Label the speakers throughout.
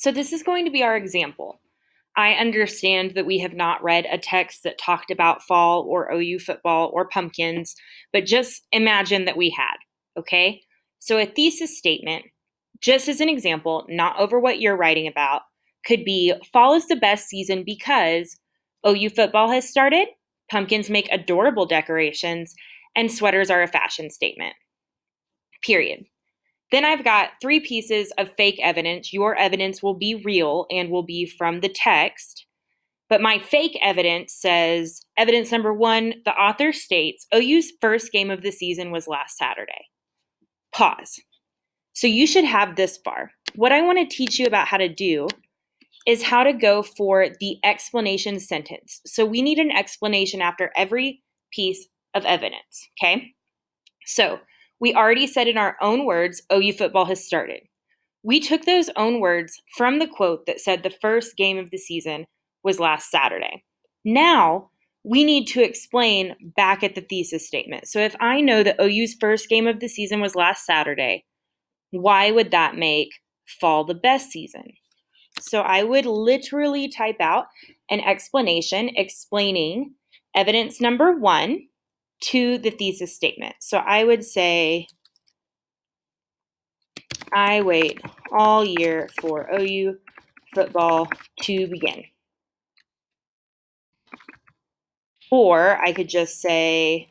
Speaker 1: So this is going to be our example. I understand that we have not read a text that talked about fall or OU football or pumpkins, but just imagine that we had, okay? So a thesis statement, just as an example, not over what you're writing about, could be fall is the best season because OU football has started, pumpkins make adorable decorations, and sweaters are a fashion statement. Period. Then I've got 3 pieces of fake evidence. Your evidence will be real and will be from the text. But my fake evidence says, evidence number 1, the author states, OU's first game of the season was last Saturday. Pause. So you should have this far. What I want to teach you about how to do is how to go for the explanation sentence. So we need an explanation after every piece of evidence, okay? So we already said in our own words, OU football has started. We took those own words from the quote that said the first game of the season was last Saturday. Now we need to explain back at the thesis statement. So if I know that OU's first game of the season was last Saturday, why would that make fall the best season? So I would literally type out an explanation explaining evidence number 1 to the thesis statement. So I would say, I wait all year for OU football to begin. Or I could just say,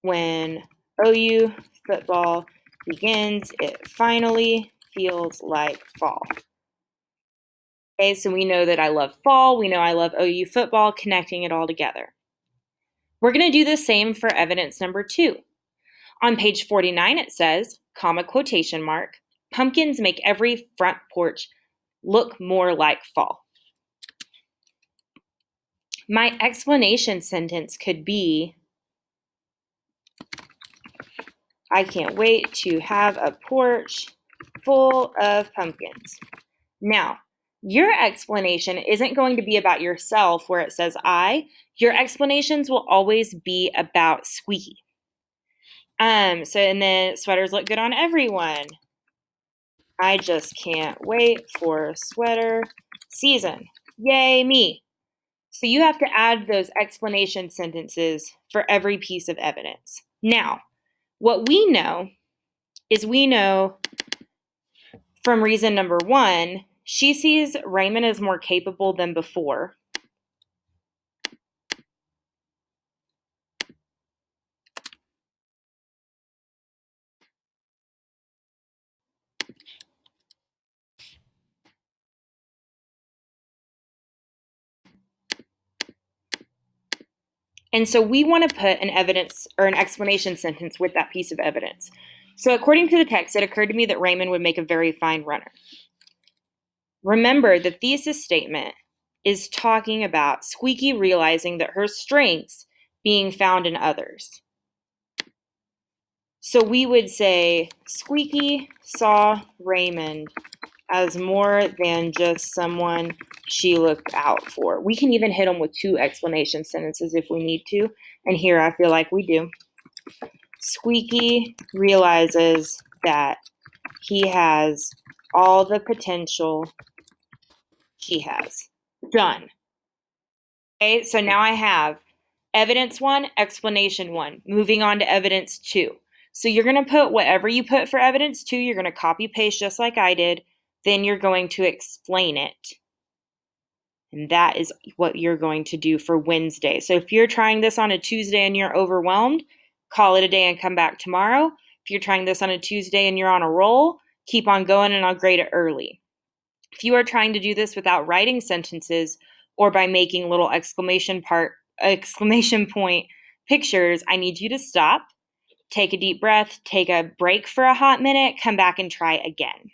Speaker 1: when OU football begins, it finally feels like fall. Okay, so we know that I love fall. We know I love OU football, connecting it all together. We're going to do the same for evidence number 2. On page 49, it says, comma, quotation mark, pumpkins make every front porch look more like fall. My explanation sentence could be, I can't wait to have a porch full of pumpkins. Now, your explanation isn't going to be about yourself where it says I. Your explanations will always be about Squeaky. And then sweaters look good on everyone. I just can't wait for sweater season. Yay, me. So you have to add those explanation sentences for every piece of evidence. Now, what we know is we know from reason number 1, she sees Raymond as more capable than before. And so we want to put an evidence or an explanation sentence with that piece of evidence. So according to the text, it occurred to me that Raymond would make a very fine runner. Remember, the thesis statement is talking about Squeaky realizing that her strengths being found in others. So we would say, Squeaky saw Raymond as more than just someone she looked out for. We can even hit them with 2 explanation sentences if we need to. And here I feel like we do. Squeaky realizes that he has all the potential she has. Done. Okay, so now I have evidence 1, explanation 1. Moving on to evidence 2. So you're going to put whatever you put for evidence 2, you're going to copy paste just like I did. Then you're going to explain it. And that is what you're going to do for Wednesday. So if you're trying this on a Tuesday and you're overwhelmed, call it a day and come back tomorrow. If you're trying this on a Tuesday and you're on a roll, keep on going and I'll grade it early. If you are trying to do this without writing sentences or by making little exclamation point pictures, I need you to stop, take a deep breath, take a break for a hot minute, come back and try again.